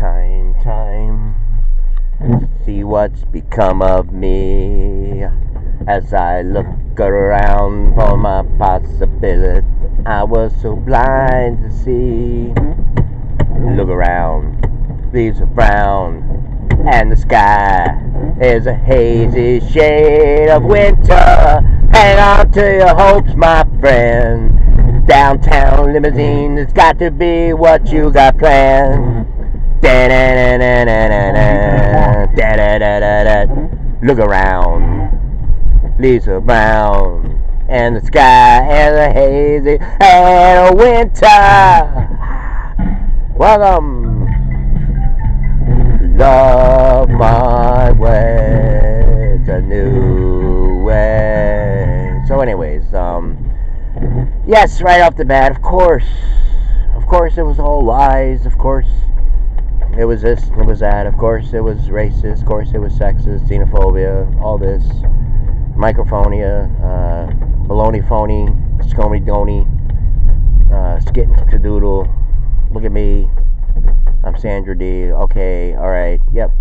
time. See what's become of me as I look around for my possibility. I was so blind to see. Look around, leaves are brown, and the sky is a hazy shade of winter. Hang on to your hopes, my friend. Downtown limousine, it's got to be what you got planned. Look around, leaves are brown, and the sky is a hazy and a winter. Welcome, love my way, it's a new way. So, anyways, yes, right off the bat, of course, it was all lies. Of course, it was this, it was that. Of course, it was racist. Of course, it was sexist, xenophobia, all this, microphonia, baloney phony, scomey doney, skit cadoodle. Look at me, I'm Sandra D. Okay, all right, yep.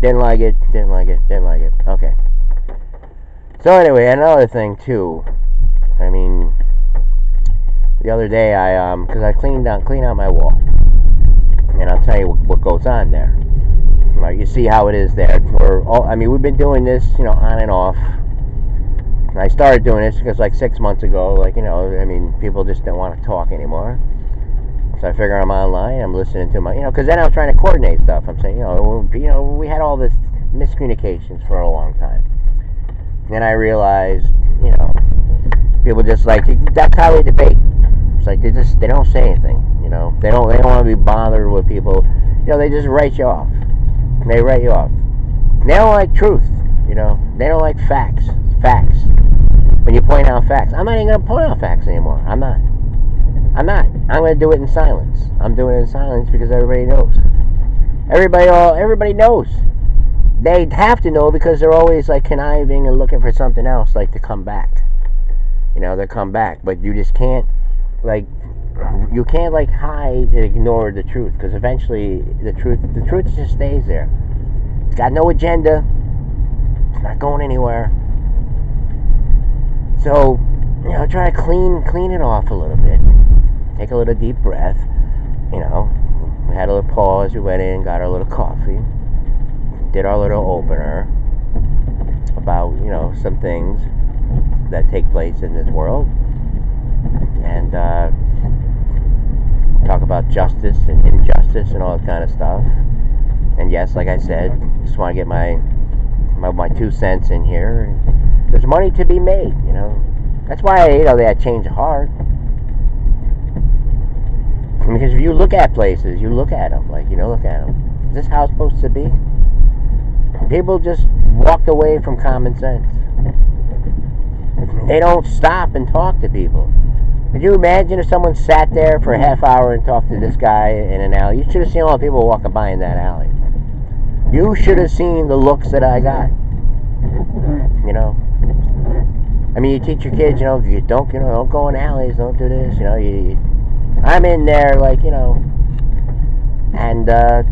Didn't like it. Okay. So anyway, another thing too. I mean, the other day because I cleaned out my wall, and I'll tell you what goes on there. You see how it is there. We've been doing this, on and off. I started doing this because like 6 months ago, people just didn't want to talk anymore. So I figure I'm online, I'm listening to because then I'm trying to coordinate stuff. I'm saying, we had all this miscommunications for a long time. Then I realized, people just that's how they debate. It's like they don't say anything, They don't want to be bothered with people. They just write you off. They write you off. They don't like truth, They don't like facts. When you point out facts. I'm not even going to point out facts anymore. I'm not. I'm going to do it in silence. I'm doing it in silence because everybody knows. Everybody knows. They have to know because they're always conniving and looking for something else to come back. They come back, but you just can't you can't hide and ignore the truth because eventually the truth just stays there. It's got no agenda. It's not going anywhere. So, try to clean it off a little bit. Take a little deep breath. We had a little pause. We went in, got our little coffee, did our little opener about some things that take place in this world, and talk about justice and injustice and all that kind of stuff. And yes, like I said, just want to get my 2 cents in here. There's money to be made, That's why they had change of heart. Because if you look at places, you look at them, look at them. Is this how it's supposed to be? People just walked away from common sense. They don't stop and talk to people. Could you imagine if someone sat there for a half hour and talked to this guy in an alley? You should have seen all the people walking by in that alley. You should have seen the looks that I got. You teach your kids, you don't go in alleys, don't do this, I'm in there, and, I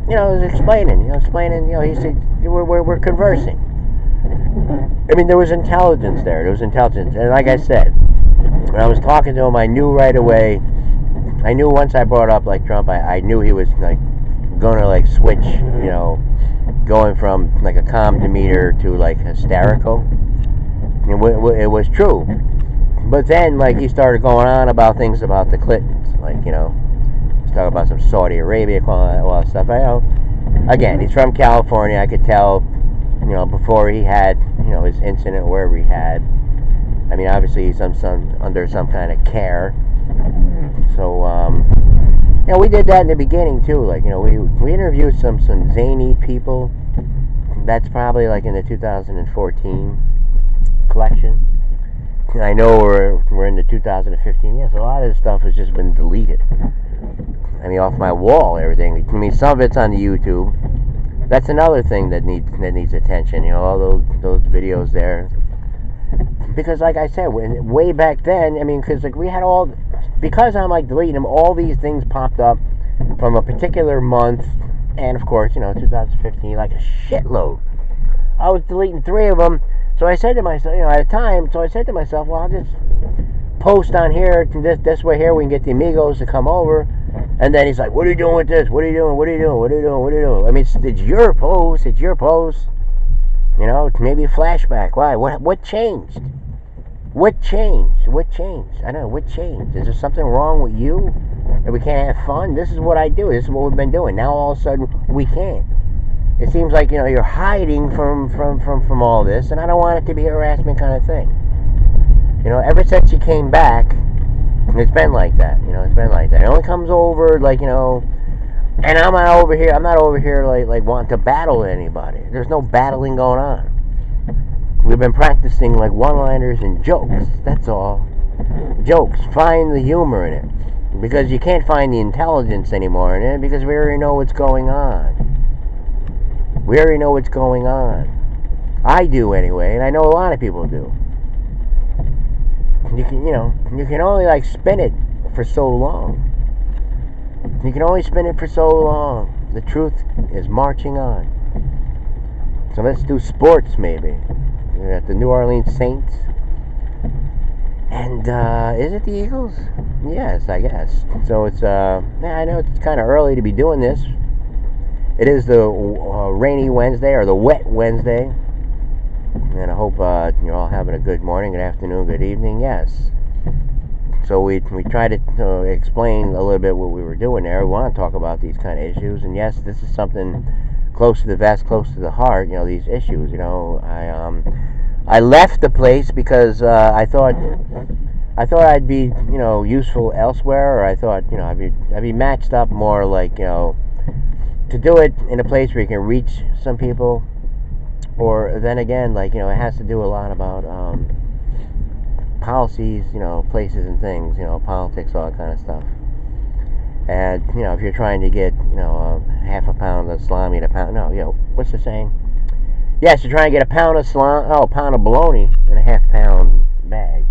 was explaining, he said, we're conversing. There was intelligence there, and like I said, when I was talking to him, I knew right away, once I brought up, Trump, I knew he was, gonna, switch, going from, a calm demeanor to, hysterical. It was true. But then, he started going on about things about the Clintons. He's talking about some Saudi Arabia, all that stuff. Again, he's from California. I could tell, before he had, his incident, wherever he had. Obviously he's under some kind of care. So, we did that in the beginning, too. We interviewed some zany people. That's probably, in the 2014 collection. I know we're in the 2015. Yes, a lot of this stuff has just been deleted. Off my wall, everything. Some of it's on the YouTube. That's another thing that needs attention. All those videos there. Because, like I said, way back then, because we had because I'm deleting them, all these things popped up from a particular month, and of course, 2015, like a shitload. I was deleting 3 of them, so I said to myself, at a time, so I said to myself, well, I'll just post on here, this way here, we can get the amigos to come over. And then he's like, what are you doing with this? What are you doing? What are you doing? What are you doing? What are you doing? I mean, it's your post. It's your post. Maybe a flashback. Why? What changed? What changed? What changed? I don't know. What changed? Is there something wrong with you? That we can't have fun? This is what I do. This is what we've been doing. Now all of a sudden we can't. It seems like, you're hiding from all this, and I don't want it to be a harassment kind of thing. Ever since you came back, it's been like that. It's been like that. It only comes over like, and I'm not over here. I'm not over here like wanting to battle anybody. There's no battling going on. We've been practicing like one-liners and jokes. That's all. Jokes. Find the humor in it, because you can't find the intelligence anymore in it, because we already know what's going on. We already know what's going on. I do anyway, and I know a lot of people do. You can only like spin it for so long. You can only spin it for so long. The truth is marching on. So let's do sports maybe. We're at the New Orleans Saints. And is it the Eagles? Yes, I guess. So it's I know it's kind of early to be doing this. It is the rainy Wednesday, or the wet Wednesday. And I hope you're all having a good morning, good afternoon, good evening. Yes. So we try to explain a little bit what we were doing there. We want to talk about these kind of issues. And yes, this is something close to the vest, close to the heart, these issues. I left the place because I thought I'd be, useful elsewhere, or I thought, I'd be matched up more like, to do it in a place where you can reach some people. Or then again, like, it has to do a lot about policies, places and things, politics, all that kind of stuff. And, if you're trying to get, half a pound of salami and a pound, what's the saying? Yes, you're trying to get a pound of a pound of bologna in a half-pound bag.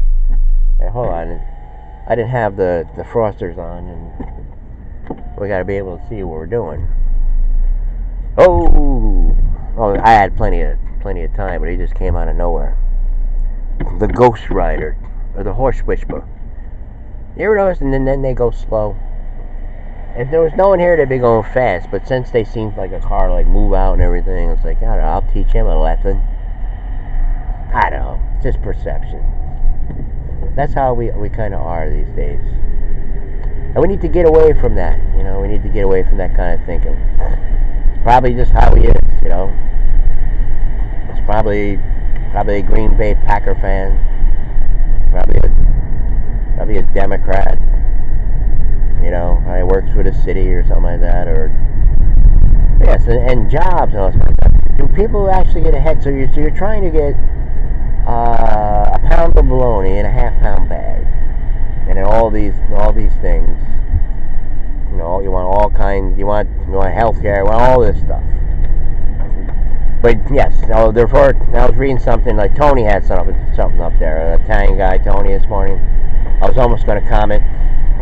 Hey, hold on. I didn't have the frosters on, and we got to be able to see what we're doing. Oh, I had plenty of time, but he just came out of nowhere. The Ghost Rider, or the Horse Whisperer. You ever notice? And then they go slow. If there was no one here, they'd be going fast. But since they seemed like a car, like move out and everything, it's like, I don't know, I'll teach him a lesson. I don't know. It's just perception. That's how we kind of are these days. And we need to get away from that. We need to get away from that kind of thinking. Probably just how he is, It's probably a Green Bay Packer fan. Probably a Democrat. He works for the city or something like that, or yes, and jobs and all that kind of stuff. Do people actually get ahead? So you're trying to get a pound of bologna in a half-pound bag, and then all these things. You want all kinds. You want healthcare. You want all this stuff. But yes, therefore, I was reading something like Tony had something up there. The Italian guy Tony this morning. I was almost going to comment,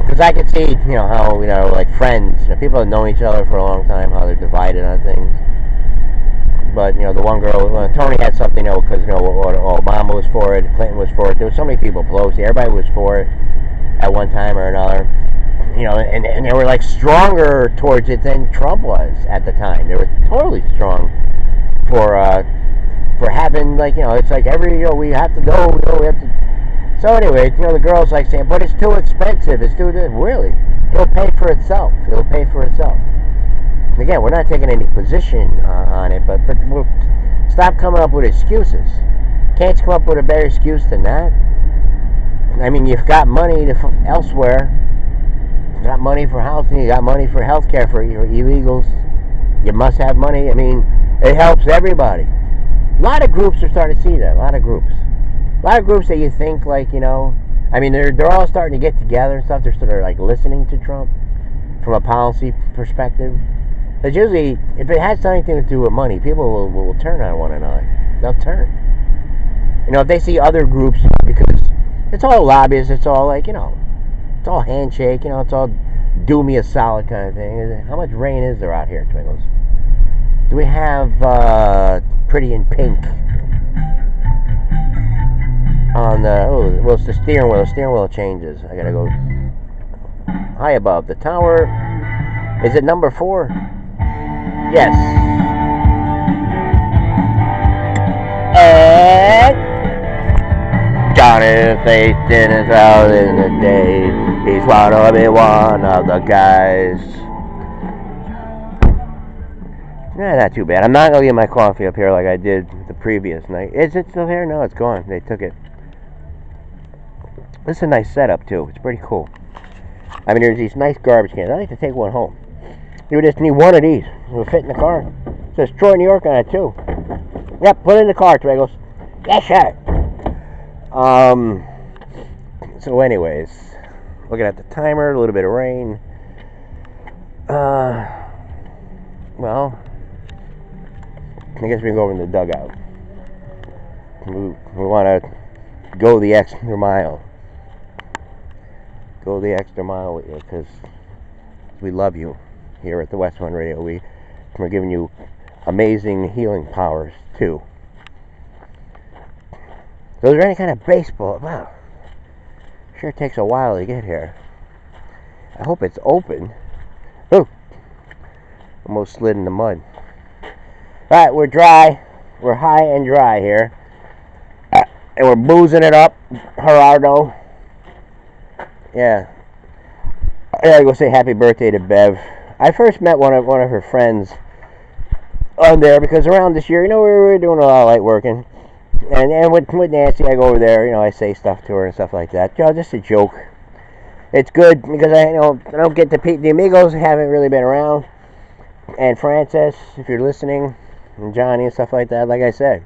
because I could see, how, like friends, people that know each other for a long time, how they're divided on things. But, the one girl, Tony had something, because, Obama was for it, Clinton was for it. There were so many people, Pelosi, everybody was for it at one time or another. And they were, like, stronger towards it than Trump was at the time. They were totally strong for having, like, it's like we have to go, we have to. So anyway, the girl's like saying, but it's too expensive. It's too really. It'll pay for itself. It'll pay for itself. And again, we're not taking any position on it, but we'll stop coming up with excuses. Can't you come up with a better excuse than that? I mean, you've got money elsewhere. You got money for housing. You got money for health care for your illegals. You must have money. I mean, it helps everybody. A lot of groups are starting to see that. A lot of groups that you think, like, I mean, they're all starting to get together and stuff. They're sort of like listening to Trump from a policy perspective. But usually, if it has something to do with money, people will turn on one another. They'll turn. If they see other groups, because it's all lobbyists, it's all like, it's all handshake, it's all do me a solid kind of thing. How much rain is there out here, Twinkles? Do we have Pretty in Pink on the... Oh, well, it's the steering wheel. The steering wheel changes. I gotta go high above the tower. Is it number 4? Yes. And Johnny Faiston is out in the day. He's wanna be one of the guys. Not too bad. I'm not gonna get my coffee up here like I did the previous night. Is it still here? No, it's gone. They took it. This is a nice setup too. It's pretty cool. I mean, there's these nice garbage cans. I like to take one home. You just need one of these. It'll fit in the car. It says Troy, New York on it too. Yep, put it in the car, Twiggles. Yes, sir. So anyways, looking at the timer, a little bit of rain. Well, I guess we can go over in the dugout. We want to go the extra mile. Go the extra mile with you, because we love you here at the West One Radio. We're giving you amazing healing powers too. So is there any kind of baseball? Wow, sure takes a while to get here. I hope it's open. Ooh, almost slid in the mud. Alright, we're dry. We're high and dry here. And we're boozing it up. Gerardo. Yeah. I gotta go say happy birthday to Bev. I first met one of her friends on there because around this year, we were doing a lot of light working. And with Nancy, I go over there, I say stuff to her and stuff like that. Just a joke. It's good because I don't get to the amigos haven't really been around. And Francis, if you're listening, and Johnny and stuff like that, like I said,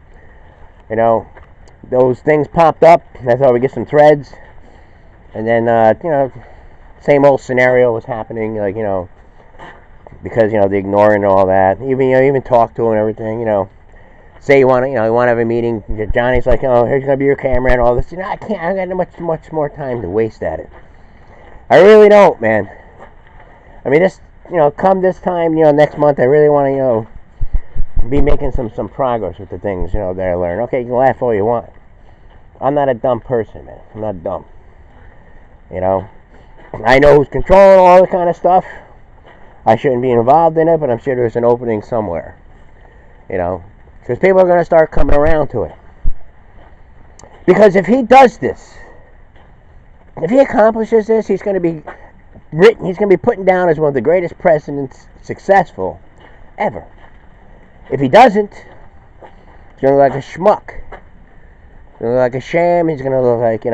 those things popped up. I thought we'd get some threads. And then, same old scenario was happening, because, the ignoring and all that. Even talk to him and everything, say you want to have a meeting. Johnny's like, oh, here's going to be your camera and all this. I can't, I got much more time to waste at it. I really don't, man. I mean, come this time, next month, I really want to, be making some progress with the things, that I learned. Okay, you can laugh all you want. I'm not a dumb person, man. I'm not dumb. I know who's controlling all the kind of stuff. I shouldn't be involved in it, but I'm sure there's an opening somewhere. Because people are going to start coming around to it. Because if he does this, if he accomplishes this, he's going to be written, he's going to be put down as one of the greatest presidents successful ever. If he doesn't, he's going to look like a schmuck. He's going to look like a sham. He's going to look like,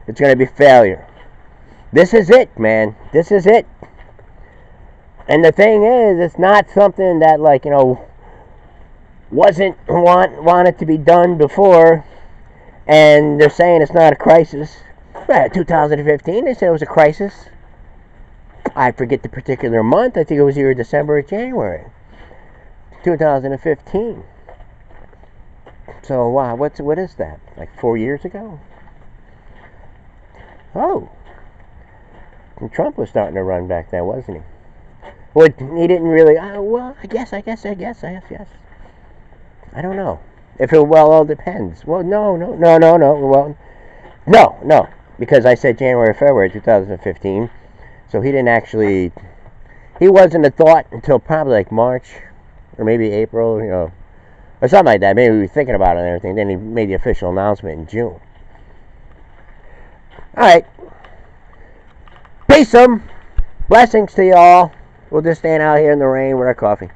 it's going to be failure. This is it, man. This is it. And the thing is, it's not something that, wasn't wanted to be done before, and they're saying it's not a crisis. 2015, they said it was a crisis. I forget the particular month. I think it was either December or January 2015. So, wow, what is that? Like 4 years ago? Oh. And Trump was starting to run back then, wasn't he? Well, he didn't really... well, I guess. I don't know. If it all depends. Well, no. Well, no. Because I said January, February 2015. So he didn't actually... He wasn't a thought until probably like March. Or maybe April, or something like that. Maybe we were thinking about it and everything. Then he made the official announcement in June. Alright. Peace, blessings to y'all. We'll just stand out here in the rain with our coffee.